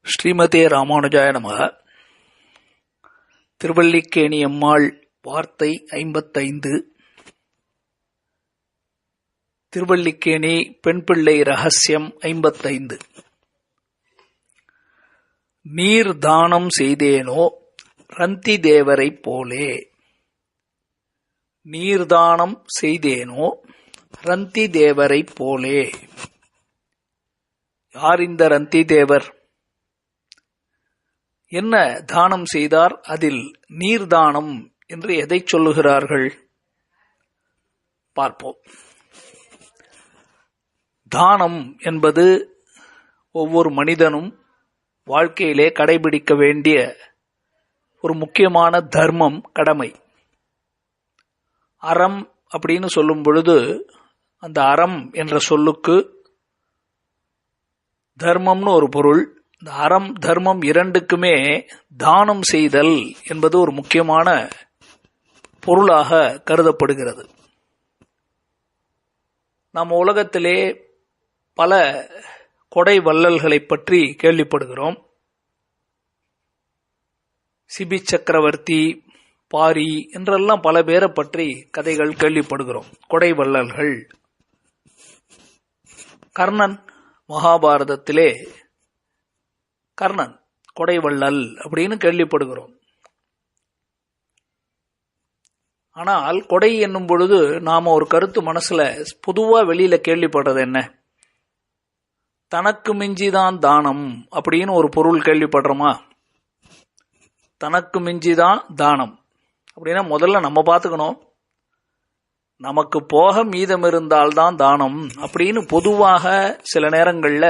ஸ்ரீமதே ராமானுஜாய நமः. திருவல்லிக்கேணி அம்மாள் வார்த்தை 55. திருவல்லிக்கேணி பெண் பிள்ளை ரகசியம் 55. நீர் தானம் செய்தேனோ ரந்தி தேவரைப் போலே. நீர்தானம் செய்தேனோ ரந்தி தேவரைப் போலே. யார் இந்த ரந்தி தேவர்? என்ன தானம் செய்தார்? அதில் நீர்தானம் என்று எதை சொல்லுகிறார்கள் பார்ப்போம். தானம் என்பது ஒவ்வொரு மனிதனும் வாழ்க்கையிலே கடைபிடிக்க வேண்டிய ஒரு முக்கியமான தர்மம், கடமை. அறம் அப்படின்னு சொல்லும் பொழுது அந்த அறம் என்ற சொல்லுக்கு தர்மம்னு ஒரு பொருள். இந்த அறம் தர்மம் இரண்டுக்குமே தானம் செய்தல் என்பது ஒரு முக்கியமான பொருளாக கருதப்படுகிறது. நம்ம உலகத்திலே பல கொடை வள்ளல்களை பற்றி கேள்விப்படுகிறோம். சிபி சக்கரவர்த்தி, பாரி என்றெல்லாம் பல பேரை பற்றி கதைகள் கேள்விப்படுகிறோம். கொடை வள்ளல்கள். கர்ணன், மகாபாரதத்திலே கர்ணன் கொடைவள்ளல் அப்படின்னு கேள்விப்படுகிறோம். ஆனால் கொடை என்னும் பொழுது நாம ஒரு கருத்து மனசுல பொதுவா வெளியில கேள்விப்படுறது என்ன? தனக்கு மிஞ்சிதான் தானம் அப்படின்னு ஒரு பொருள் கேள்விப்படுறோமா? தனக்கு மிஞ்சிதான் தானம் அப்படின்னா முதல்ல நம்ம பார்த்துக்கணும். நமக்கு போக மீதம் இருந்தால்தான் தானம் அப்படின்னு பொதுவாக சில நேரங்கள்ல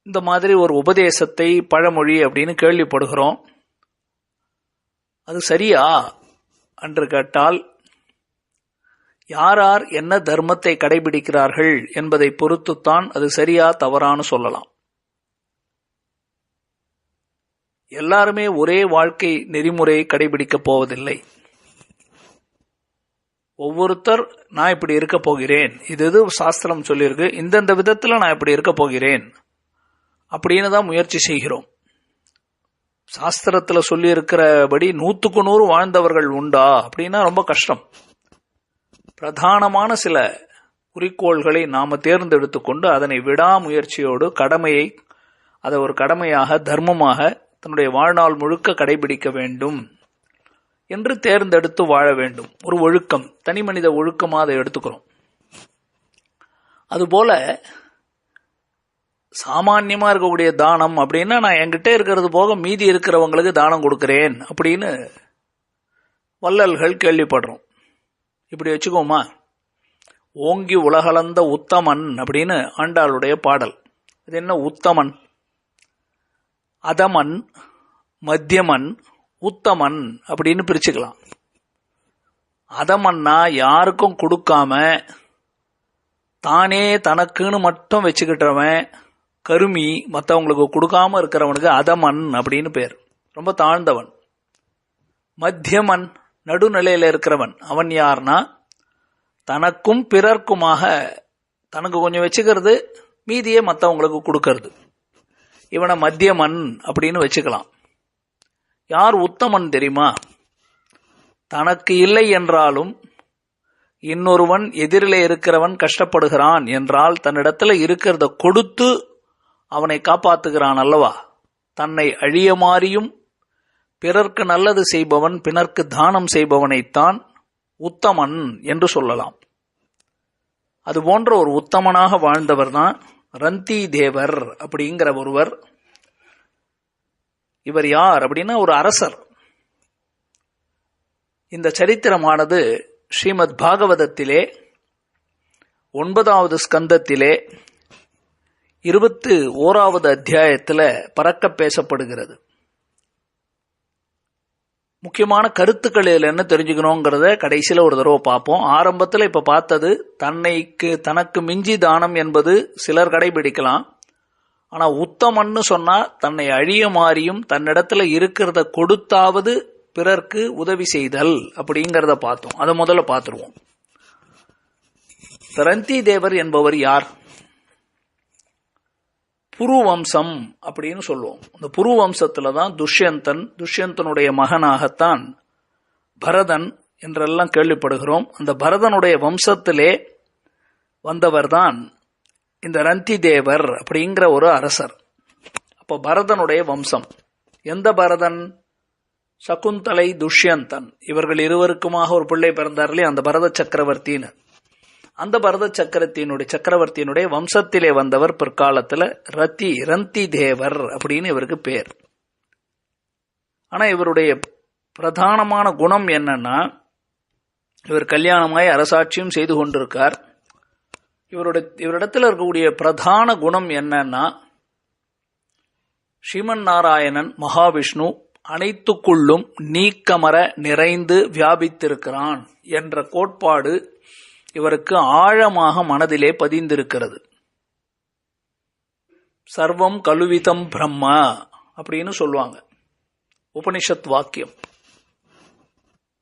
இந்த மாதிரி ஒரு உபதேசத்தை, பழமொழி அப்படின்னு கேள்விப்படுகிறோம். அது சரியா என்று கேட்டால், யார் யார் என்ன தர்மத்தை கடைபிடிக்கிறார்கள் என்பதை பொறுத்துத்தான் அது சரியா தவறான்னு சொல்லலாம். எல்லாருமே ஒரே வாழ்க்கை நெறிமுறையை கடைபிடிக்கப் போவதில்லை. ஒவ்வொருத்தர் நான் இப்படி இருக்க போகிறேன், இது சாஸ்திரம் சொல்லியிருக்கு, இந்தந்த விதத்துல நான் இப்படி இருக்க போகிறேன் அப்படின்னு தான் முயற்சி செய்கிறோம். சாஸ்திரத்துல சொல்லி இருக்கிறபடி 100க்கு 100 வாழ்ந்தவர்கள் உண்டா அப்படின்னா ரொம்ப கஷ்டம். பிரதானமான சில குறிக்கோள்களை நாம தேர்ந்தெடுத்துக்கொண்டு அதனை விடாமுயற்சியோடு கடமையை அதை ஒரு கடமையாக, தர்மமாக தன்னுடைய வாழ்நாள் முழுக்க கடைபிடிக்க வேண்டும் என்று தேர்ந்தெடுத்து வாழ வேண்டும். ஒரு ஒழுக்கம், தனி மனித ஒழுக்கமா அதை எடுத்துக்கிறோம். அதுபோல சாமான்யமா இருக்கக்கூடிய தானம் அப்படின்னா நான் என்கிட்ட இருக்கிறது போக மீதி இருக்கிறவங்களுக்கு தானம் கொடுக்கிறேன் அப்படின்னு வள்ளல்கள் கேள்விப்படுறோம். இப்படி வச்சுக்கோமா, ஓங்கி உலகளந்த உத்தமன் அப்படின்னு ஆண்டாளுடைய பாடல். இது என்ன உத்தமன்? அதமன், மத்தியமன், உத்தமன் அப்படின்னு பிரிச்சுக்கலாம். அதமன்னா யாருக்கும் கொடுக்காம தானே தனக்குன்னு மட்டும் வச்சுக்கிட்டவன், கருமி, மற்றவங்களுக்கு கொடுக்காம இருக்கிறவனுக்கு அதமன் அப்படின்னு பேர். ரொம்ப தாழ்ந்தவன். மத்தியமன், நடுநிலையில இருக்கிறவன். அவன் யார்னா தனக்கும் பிறர்க்குமாக தனக்கு கொஞ்சம் வச்சுக்கிறது, மீதியே மற்றவங்களுக்கு கொடுக்கறது. இவனை மத்தியமன் அப்படின்னு வச்சுக்கலாம். யார் உத்தமன் தெரியுமா? தனக்கு இல்லை என்றாலும் இன்னொருவன், எதிரிலே இருக்கிறவன் கஷ்டப்படுகிறான் என்றால் தன்னிடத்துல இருக்கிறத கொடுத்து அவனை காப்பாத்துகிறான் அல்லவா? தன்னை அழிய மாறியும் பிறர்க்கு நல்லது செய்பவன், பிறர்க்கு தானம் செய்பவனைத்தான் உத்தமன் என்று சொல்லலாம். அது போன்ற ஒரு உத்தமனாக வாழ்ந்தவர் தான் ரந்தி தேவர் அப்படிங்கிற ஒருவர். இவர் யார் அப்படின்னா ஒரு அரசர். இந்த சரித்திரமானது ஸ்ரீமத் பாகவதத்திலே 9வது ஸ்கந்தத்திலே 21வது அத்தியாயத்தில் பறக்க பேசப்படுகிறது. முக்கியமான கருத்துக்கள் இதில் என்ன தெரிஞ்சுக்கணுங்கிறத கடைசியில் ஒரு தடவை பார்ப்போம். ஆரம்பத்தில் இப்ப பார்த்தது தனக்கு மிஞ்சி தானம் என்பது சிலர் கடைபிடிக்கலாம். ஆனா உத்தமன்னு சொன்னா தன்னை அழிய மாறியும் தன்னிடத்துல இருக்கிறத கொடுத்தாவது பிறர்க்கு உதவி செய்தல் அப்படிங்கிறத பார்த்தோம். அதை முதல்ல பார்த்துருவோம். ரந்தி தேவர் என்பவர் யார்? புரு வம்சம் அப்படின்னு சொல்லுவோம். இந்த புரு வம்சத்துல தான் துஷ்யந்தனுடைய மகனாகத்தான் பரதன் என்றெல்லாம் கேள்விப்படுகிறோம். அந்த பரதனுடைய வம்சத்திலே வந்தவர் தான் இந்த ரந்தி தேவர் அப்படிங்கிற ஒரு அரசர். அப்போ பரதனுடைய வம்சம். எந்த பரதன்? சகுந்தலை, துஷ்யந்தன் இவர்கள் இருவருக்குமாக ஒரு பிள்ளை பிறந்தார்களே அந்த பரத சக்கரவர்த்தின்னு. அந்த பரத சக்கரவர்த்தியினுடைய வம்சத்திலே வந்தவர் பிற்காலத்துல ரந்தி தேவர் அப்படின்னு இவருக்கு பேர். ஆனா இவருடைய பிரதானமான குணம் என்னன்னா, இவர் கல்யாணமாய் அரசாட்சியும் செய்து கொண்டிருக்கார். இவரிடத்தில் இருக்கக்கூடிய பிரதான குணம் என்னன்னா, ஸ்ரீமன் நாராயணன் மகாவிஷ்ணு அனைத்துக்குள்ளும் நீக்கமர நிறைந்து வியாபித்திருக்கிறான் என்ற கோட்பாடு இவருக்கு ஆழமாக மனதிலே பதிந்திருக்கிறது. சர்வம் கலுவிதம் பிரம்ம அப்படின்னு சொல்லுவாங்க உபனிஷத் வாக்கியம்.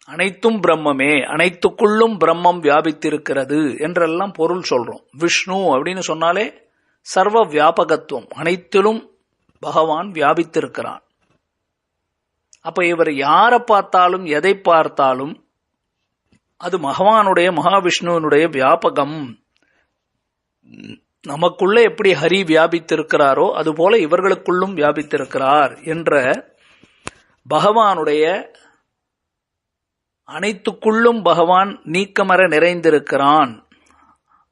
அனைத்தும் பிரம்மமே, அனைத்துக்குள்ளும் பிரம்மம் வியாபித்திருக்கிறது என்றெல்லாம் பொருள் சொல்றோம். விஷ்ணு அப்படின்னு சொன்னாலே சர்வ வியாபகத்துவம், அனைத்திலும் பகவான் வியாபித்திருக்கிறான். அப்ப இவர் யாரை பார்த்தாலும் எதை பார்த்தாலும் அது பகவானுடைய மகாவிஷ்ணுவனுடைய வியாபகம். நமக்குள்ள எப்படி ஹரி வியாபித்திருக்கிறாரோ அதுபோல இவர்களுக்குள்ளும் வியாபித்திருக்கிறார் என்ற பகவானுடைய அனைத்துக்குள்ளும் பகவான் நீக்கமர நிறைந்திருக்கிறான்.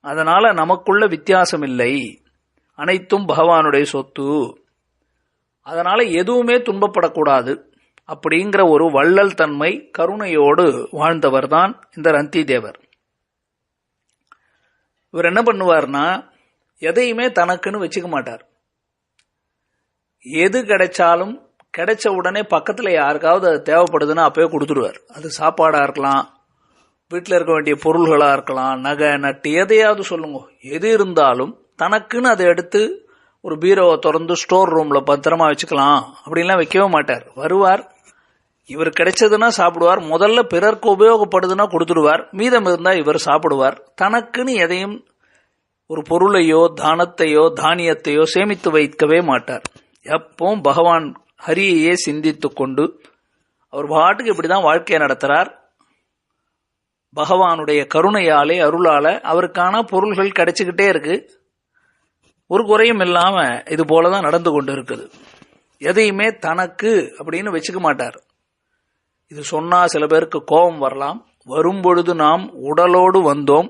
அதனால நமக்குள்ள வித்தியாசம் இல்லை, அனைத்தும் பகவானுடைய சொத்து. அதனால எதுவுமே துன்பப்படக்கூடாது அப்படிங்கிற ஒரு வள்ளல் தன்மை, கருணையோடு வாழ்ந்தவர் தான் இந்த ரந்தி தேவர். இவர் என்ன பண்ணுவார்னா, எதையுமே தனக்குன்னு வச்சுக்க மாட்டார். எது கிடைச்சாலும் கிடைச்ச உடனே பக்கத்துல யாருக்காவது அது தேவைப்படுதுன்னா அப்பவே கொடுத்துடுவார். அது சாப்பாடா இருக்கலாம், வீட்டில் இருக்க வேண்டிய பொருள்களா இருக்கலாம், நகை நட்டு எதையாவது சொல்லுங்க, எது இருந்தாலும் தனக்குன்னு அதை எடுத்து ஒரு பீரோவை திறந்து ஸ்டோர் ரூம்ல பத்திரமா வச்சுக்கலாம் அப்படின்லாம் வைக்கவே மாட்டார். வருவார், இவர் கிடைச்சதுன்னா சாப்பிடுவார், முதல்ல பிறர்க்கு உபயோகப்படுதுன்னா கொடுத்துடுவார், மீதம் இருந்தா இவர் சாப்பிடுவார். தனக்குன்னு எதையும் ஒரு பொருளையோ தானத்தையோ தானியத்தையோ சேமித்து வைக்கவே மாட்டார். எப்பவும் பகவான் ஹரியையே சிந்தித்து கொண்டு அவர் பாட்டுக்கு இப்படிதான் வாழ்க்கையை நடத்துறார். பகவானுடைய கருணையாலே அருளால அவருக்கான பொருள்கள் கிடைச்சுக்கிட்டே இருக்கு, ஒரு குறையும் இல்லாம இது போலதான் நடந்து கொண்டு இருக்குது. எதையுமே தனக்கு அப்படின்னு வச்சுக்க மாட்டார். இது சொன்னா சில பேருக்கு கோபம் வரலாம். வரும்பொழுது நாம் உடலோடு வந்தோம்,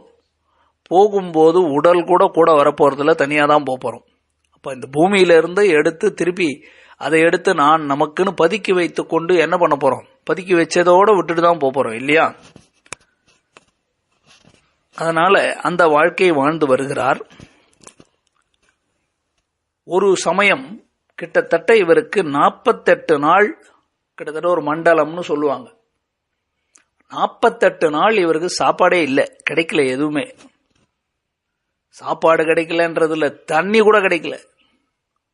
போகும்போது உடல் கூட வரப்போறதுல தனியா தான் போறோம். அப்ப இந்த பூமியில இருந்து எடுத்து திருப்பி அதை எடுத்து நான் நமக்குன்னு பதுக்கி வைத்து கொண்டு என்ன பண்ண போறோம்? பதுக்கி வச்சதோட விட்டுட்டு தான் போறோம் இல்லையா? அதனால அந்த வாழ்க்கையை வாழ்ந்து வருகிறார். ஒரு சமயம் கிட்டத்தட்ட இவருக்கு 48 நாள், கிட்டத்தட்ட ஒரு மண்டலம்னு சொல்லுவாங்க, 48 நாள் இவருக்கு சாப்பாடே இல்லை, கிடைக்கல எதுவுமே. சாப்பாடு கிடைக்கலன்றதுல தண்ணி கூட கிடைக்கல,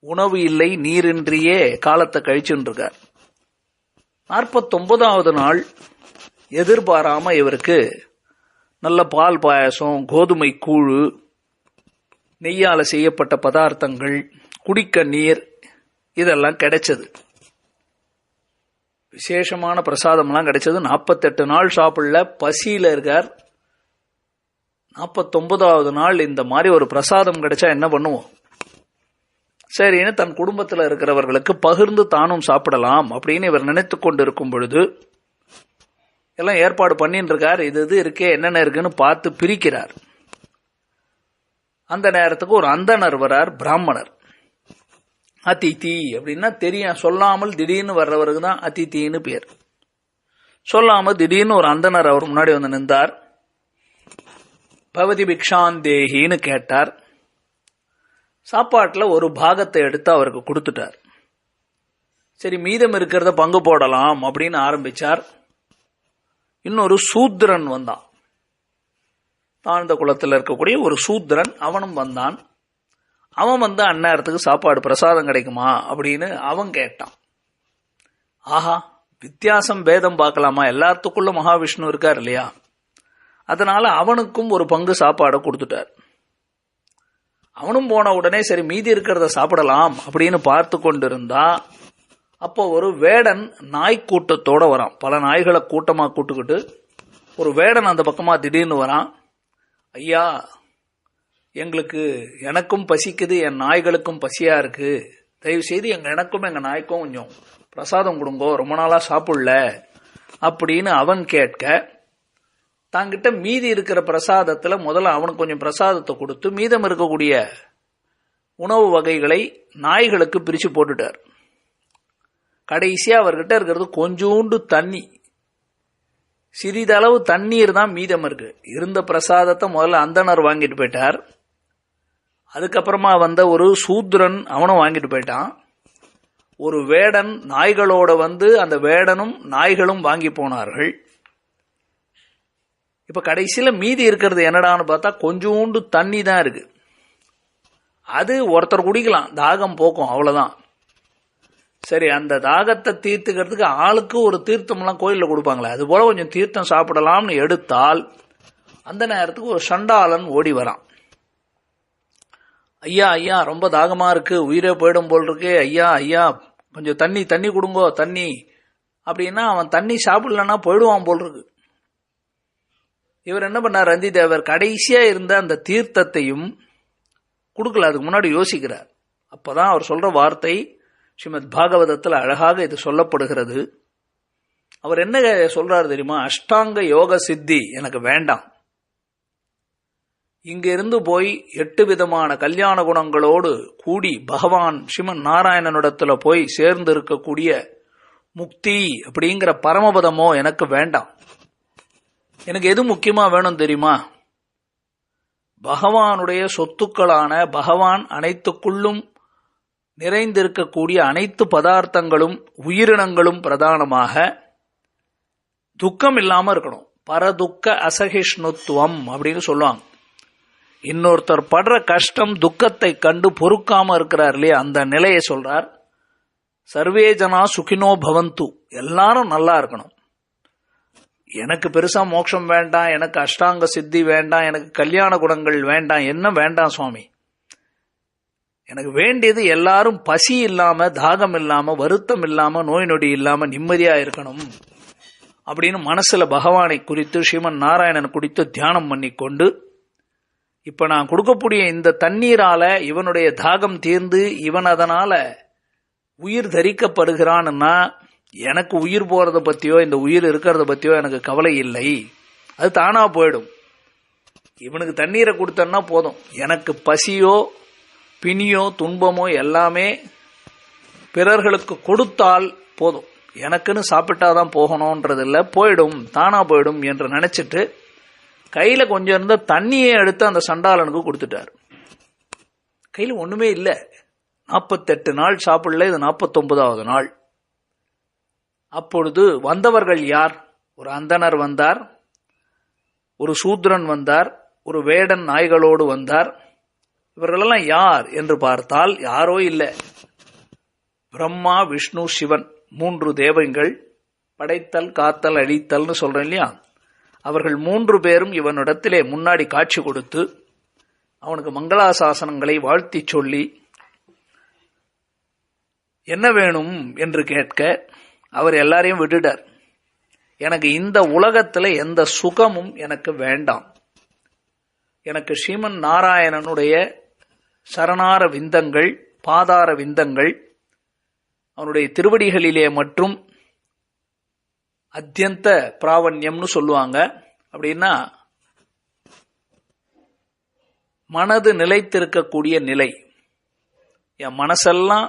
உணவு இல்லை, நீரின்றியே காலத்தை கழிச்சுட்டு இருக்கார். 49வது நாள் எதிர்பாராம இவருக்கு நல்ல பால் பாயாசம், கோதுமை கூழு, நெய்யால செய்யப்பட்ட பதார்த்தங்கள், குடிக்க நீர் இதெல்லாம் கிடைச்சது. விசேஷமான பிரசாதம்லாம் கிடைச்சது. 48 நாள் சாப்பிடல, பசியில இருக்கார். 49வது நாள் இந்த மாதிரி ஒரு பிரசாதம் கிடைச்சா என்ன பண்ணுவோம்? சரின்னு தன் குடும்பத்தில் இருக்கிறவர்களுக்கு பகிர்ந்து தானும் சாப்பிடலாம் அப்படின்னு இவர் நினைத்து கொண்டு இருக்கும் பொழுது எல்லாம் ஏற்பாடு பண்ணிட்டு இருக்கார். இது இருக்கே, என்னென்ன இருக்குன்னு பார்த்து பிரிக்கிறார். அந்த நேரத்துக்கு ஒரு அந்தணர் வரார், பிராமணர். அதிதி அப்படின்னா தெரியும், சொல்லாமல் திடீர்னு வர்றவருக்கு தான் அதித்தின்னு பேர். சொல்லாமல் திடீர்னு ஒரு அந்தணர் அவர் முன்னாடி வந்து நின்றார். பவதி பிக்ஷாந்தேகின்னு கேட்டார். சாப்பாட்டில் ஒரு பாகத்தை எடுத்து அவருக்கு கொடுத்துட்டார். சரி, மீதம் இருக்கிறத பங்கு போடலாம் அப்படின்னு ஆரம்பிச்சார். இன்னொரு சூத்ரன் வந்தான், தாழ்ந்த குலத்தில் இருக்கக்கூடிய ஒரு சூத்ரன், அவனும் வந்தான். அவன் வந்து அந்நேரத்துக்கு சாப்பாடு பிரசாதம் கிடைக்குமா அப்படின்னு அவன் கேட்டான். ஆஹா, வித்தியாசம் பேதம் பார்க்கலாமா? எல்லாத்துக்குள்ள மகாவிஷ்ணு இருக்கார் இல்லையா? அதனால அவனுக்கும் ஒரு பங்கு சாப்பாடை கொடுத்துட்டார். அவனும் போன உடனே சரி மீதி இருக்கிறத சாப்பிடலாம் அப்படின்னு பார்த்து கொண்டிருந்தா, அப்போ ஒரு வேடன் நாய் கூட்டத்தோட வரான். பல நாய்களை கூட்டமா கூட்டுக்கிட்டு ஒரு வேடன் அந்த பக்கமா திடீர்னு வரான். ஐயா, எனக்கும் பசிக்குது, என் நாய்களுக்கும் பசியா இருக்கு, தயவு செய்து எனக்கும் எங்க நாய்க்கும் கொஞ்சம் பிரசாதம் கொடுங்கோ, ரொம்ப நாளா சாப்பிடல அப்படின்னு அவன் கேட்க, தாங்கிட்ட மீதி இருக்கிற பிரசாதத்துல முதல்ல அவனுக்கு கொஞ்சம் பிரசாதத்தை கொடுத்து மீதம் இருக்கக்கூடிய உணவு வகைகளை நாய்களுக்கு பிரிச்சு போட்டுட்டார். கடைசியா அவர்கிட்ட இருக்கிறது கொஞ்சோண்டு தண்ணி, சிறிதளவு தண்ணீர் தான் மீதம் இருக்கு. இருந்த பிரசாதத்தை முதல்ல அந்தனர் வாங்கிட்டு போயிட்டார். அதுக்கப்புறமா வந்த ஒரு சூத்ரன் அவனும் வாங்கிட்டு போயிட்டான். ஒரு வேடன் நாய்களோட வந்து அந்த வேடனும் நாய்களும் வாங்கி போனார்கள். இப்ப கடைசியில மீதி இருக்கிறது என்னடான்னு பார்த்தா கொஞ்சோண்டு தண்ணி தான் இருக்கு. அது ஒருத்தர் குடிக்கலாம், தாகம் போக்கும், அவ்வளவுதான். சரி, அந்த தாகத்தை தீர்த்துக்கிறதுக்கு ஆளுக்கு ஒரு தீர்த்தம்லாம் கோயிலில் கொடுப்பாங்களே, அது போல கொஞ்சம் தீர்த்தம் சாப்பிடலாம்னு எடுத்தால் அந்த நேரத்துக்கு ஒரு சண்டாளன் ஓடி வரான். ஐயா ஐயா, ரொம்ப தாகமா இருக்கு, உயிரே போயிடும் போல் இருக்கு, ஐயா ஐயா கொஞ்சம் தண்ணி கொடுங்கோ தண்ணி அப்படின்னா, அவன் தண்ணி சாப்பிடலன்னா போயிடுவான் போல் இருக்கு. இவர் என்ன பண்ணார், ரந்தி தேவர் கடைசியா இருந்த அந்த தீர்த்தத்தையும் கொடுக்கல, அதுக்கு முன்னாடி யோசிக்கிறார். அப்பதான் அவர் சொல்ற வார்த்தை ஸ்ரீமத் பாகவதத்தில் அழகாக இது சொல்லப்படுகிறது. அவர் என்ன சொல்றாரு தெரியுமா, அஷ்டாங்க யோக சித்தி எனக்கு வேண்டாம், இங்க இருந்து போய் 8 விதமான கல்யாண குணங்களோடு கூடி பகவான் ஸ்ரீமன் நாராயணனிடத்துல போய் சேர்ந்து இருக்கக்கூடிய முக்தி அப்படிங்கிற பரமபதமோ எனக்கு வேண்டாம். எனக்கு எது முக்கியமா வேணும் தெரியுமா, பகவானுடைய சொத்துக்களான பகவான் அனைத்துக்குள்ளும் நிறைந்திருக்கக்கூடிய அனைத்து பதார்த்தங்களும் உயிரினங்களும் பிரதானமாக துக்கம் இல்லாம இருக்கணும். பரதுக்க அசகிஷ்ணுத்துவம் அப்படின்னு சொல்லுவாங்க. இன்னொருத்தர் படுற கஷ்டம் துக்கத்தை கண்டு பொறுக்காம இருக்கிறார் இல்லையா, அந்த நிலையை சொல்றார். சர்வே ஜனா சுகினோ பவந்து, எல்லாரும் நல்லா இருக்கணும். எனக்கு பெருசா மோட்சம் வேண்டாம், எனக்கு அஷ்டாங்க சித்தி வேண்டாம், எனக்கு கல்யாண குணங்கள் வேண்டாம், என்ன வேண்டாம் சுவாமி, எனக்கு வேண்டியது எல்லாரும் பசி இல்லாம தாகம் இல்லாம வருத்தம் இல்லாம நோய் நொடி இல்லாம நிம்மதியா இருக்கணும் அப்படின்னு மனசுல பகவானை குறித்து ஸ்ரீமன் நாராயணன் குறித்து தியானம் பண்ணி கொண்டு, இப்ப நான் கொடுக்கக்கூடிய இந்த தண்ணீரால இவனுடைய தாகம் தீர்ந்து இவன் அதனால உயிர் தரிக்கப்படுகிறான்னா, எனக்கு உயிர் போறத பத்தியோ இந்த உயிர் இருக்கிறத பத்தியோ எனக்கு கவலை இல்லை, அது தானா போயிடும். இவனுக்கு தண்ணீரை கொடுத்தன்னா போதும், எனக்கு பசியோ பிணியோ துன்பமோ எல்லாமே பிறர்களுக்கு கொடுத்தால் போதும், எனக்குன்னு சாப்பிட்டாதான் போகணும்ன்றது இல்லை, போயிடும் தானா போயிடும் என்று நினைச்சிட்டு கையில கொஞ்சம் இருந்த தண்ணியை எடுத்து அந்த சண்டாளனுக்கு கொடுத்துட்டார். கையில ஒண்ணுமே இல்லை, 48 நாள் சாப்பிடல, இது 49வது நாள். அப்பொழுது வந்தவர்கள் யார், ஒரு அந்தனர் வந்தார், ஒரு சூத்ரன் வந்தார், ஒரு வேடன் நாய்களோடு வந்தார். இவர்களெல்லாம் யார் என்று பார்த்தால் யாரோ இல்லை, பிரம்மா விஷ்ணு சிவன் 3 தேவங்கள், படைத்தல் காத்தல் அழித்தல்னு சொல்றேன் இல்லையா, அவர்கள் 3 பேரும் இவனிடத்திலே முன்னாடி காட்சி கொடுத்து அவனுக்கு மங்களாசாசனங்களை வாழ்த்தி சொல்லி என்ன வேணும் என்று கேட்க அவர் எல்லாரையும் விட்டுட்டார். எனக்கு இந்த உலகத்தில் எந்த சுகமும் எனக்கு வேண்டாம், எனக்கு ஸ்ரீமன் நாராயணனுடைய சரணார விந்தங்கள் பாதார விந்தங்கள் அவனுடைய திருவடிகளிலே மற்றும் அத்தியந்த பிராவண்யம்னு சொல்லுவாங்க. அப்படின்னா மனது நிலைத்திருக்கக்கூடிய நிலை, என் மனசெல்லாம்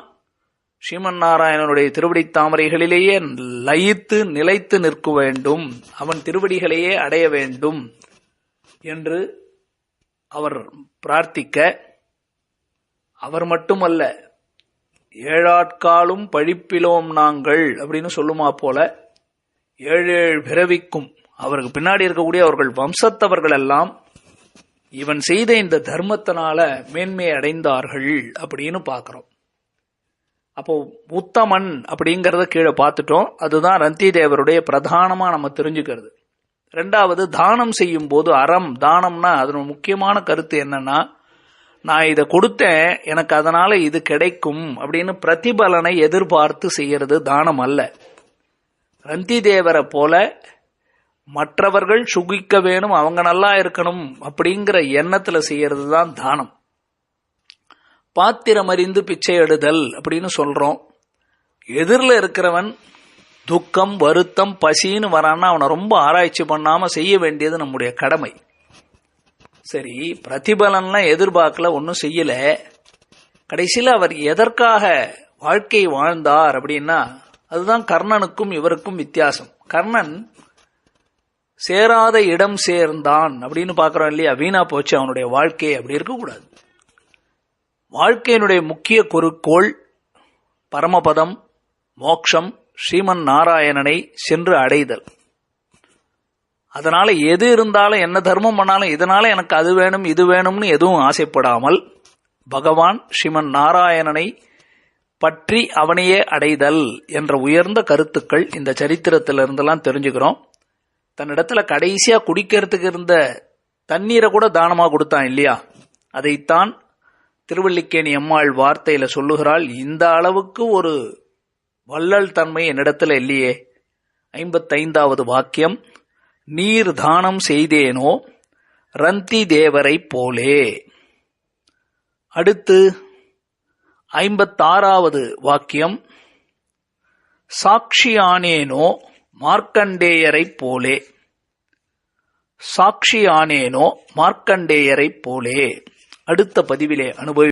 ஸ்ரீமன் நாராயணனுடைய திருவடி தாமரைகளிலேயே லயித்து நிலைத்து நிற்க வேண்டும், அவன் திருவடிகளையே அடைய வேண்டும் என்று அவர் பிரார்த்திக்க, அவர் மட்டுமல்ல 7 ஆட்காலும் பழிப்பிலோம் நாங்கள் அப்படின்னு சொல்லுமா போல 7 பிறவிக்கும் அவருக்கு பின்னாடி இருக்கக்கூடிய அவர்கள் வம்சத்தவர்கள் எல்லாம் இவன் செய்த இந்த தர்மத்தினால மேன்மை அடைந்தார்கள் அப்படின்னு பார்க்கிறோம். அப்போ உத்தமன் அப்படிங்கறத கீழே பார்த்துட்டோம். அதுதான் ரந்தி தேவருடைய பிரதானமா நம்ம தெரிஞ்சுக்கிறது. 2வது, தானம் செய்யும் போது அறம், தானம்னா அதனோட முக்கியமான கருத்து என்னன்னா, நான் இதை கொடுத்தேன், எனக்கு அதனால இது கிடைக்கும் அப்படின்னு பிரதிபலனை எதிர்பார்த்து செய்யறது தானம் அல்ல. ரந்தி தேவரை போல மற்றவர்கள் சுகிக்க வேணும், அவங்க நல்லா இருக்கணும் அப்படிங்கிற எண்ணத்துல செய்யறது தான் தானம். பாத்திரம் அறிந்து பிச்சை எடுதல் அப்படின்னு சொல்றோம். எதிரில் இருக்கிறவன் துக்கம், வருத்தம், பசின்னு வரான்னா அவனை ரொம்ப ஆராய்ச்சி பண்ணாம செய்ய வேண்டியது நம்முடைய கடமை. சரி, பிரதிபலன்லாம் எதிர்பார்க்கல, ஒன்னும் செய்யல. கடைசியில் அவர் எதற்காக வாழ்க்கை வாழ்ந்தார் அப்படின்னா அதுதான் கர்ணனுக்கும் இவருக்கும் வித்தியாசம். கர்ணன் சேராத இடம் சேர்ந்தான் அப்படின்னு பாக்குறோம் இல்லையா, வீணா போச்சு அவனுடைய வாழ்க்கை. அப்படி இருக்கக்கூடாது. வாழ்க்கையினுடைய முக்கிய குறிக்கோள் பரமபதம், மோட்சம், ஸ்ரீமன் நாராயணனை சென்று அடைதல். அதனால எது இருந்தாலும், என்ன தர்மம் பண்ணாலும், இதனால எனக்கு அது வேணும் இது வேணும்னு எதுவும் ஆசைப்படாமல் பகவான் ஸ்ரீமன் நாராயணனை பற்றி அவனையே அடைதல் என்ற உயர்ந்த கருத்துக்கள் இந்த சரித்திரத்திலிருந்தெல்லாம் தெரிஞ்சுக்கிறோம். தன்னிடத்துல கடைசியா குடிக்கிறதுக்கு இருந்த தண்ணீரை கூட தானமா கொடுத்தான் இல்லையா, அதைத்தான் திருவல்லிக்கேணி அம்மாள் வார்த்தையில சொல்லுகிறாள். இந்த அளவுக்கு ஒரு வள்ளல் தன்மை என்னிடத்துல இல்லையே. 55வது வாக்கியம், நீர் தானம் செய்தேனோ ரந்தி தேவரை போலே. அடுத்து 56வது வாக்கியம், சாட்சியானேனோ மார்க்கண்டேயரை போலே. சாட்சியானேனோ மார்க்கண்டேயரை போலே. அடுத்த பதிவிலே அனுபவி